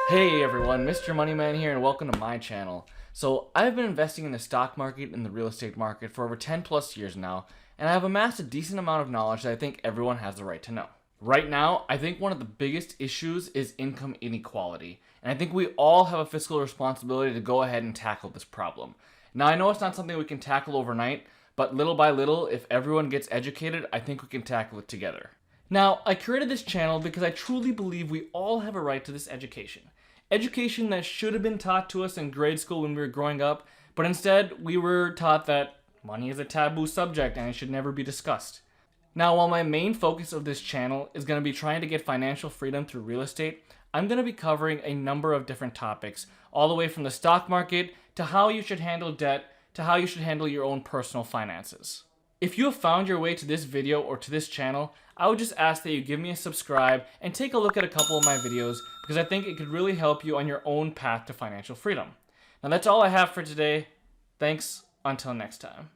Hey everyone, Mr. Moneyman here and welcome to my channel. So I've been investing in the stock market and the real estate market for over 10 plus years now, and I've amassed a decent amount of knowledge that I think everyone has the right to know. Right now, I think one of the biggest issues is income inequality, and I think we all have a fiscal responsibility to go ahead and tackle this problem. Now I know it's not something we can tackle overnight, but little by little, if everyone gets educated, I think we can tackle it together. Now, I created this channel because I truly believe we all have a right to this education. Education that should have been taught to us in grade school when we were growing up, but instead we were taught that money is a taboo subject and it should never be discussed. Now, while my main focus of this channel is going to be trying to get financial freedom through real estate, I'm going to be covering a number of different topics, all the way from the stock market to how you should handle debt to how you should handle your own personal finances. If you have found your way to this video or to this channel, I would just ask that you give me a subscribe and take a look at a couple of my videos because I think it could really help you on your own path to financial freedom. Now that's all I have for today. Thanks, until next time.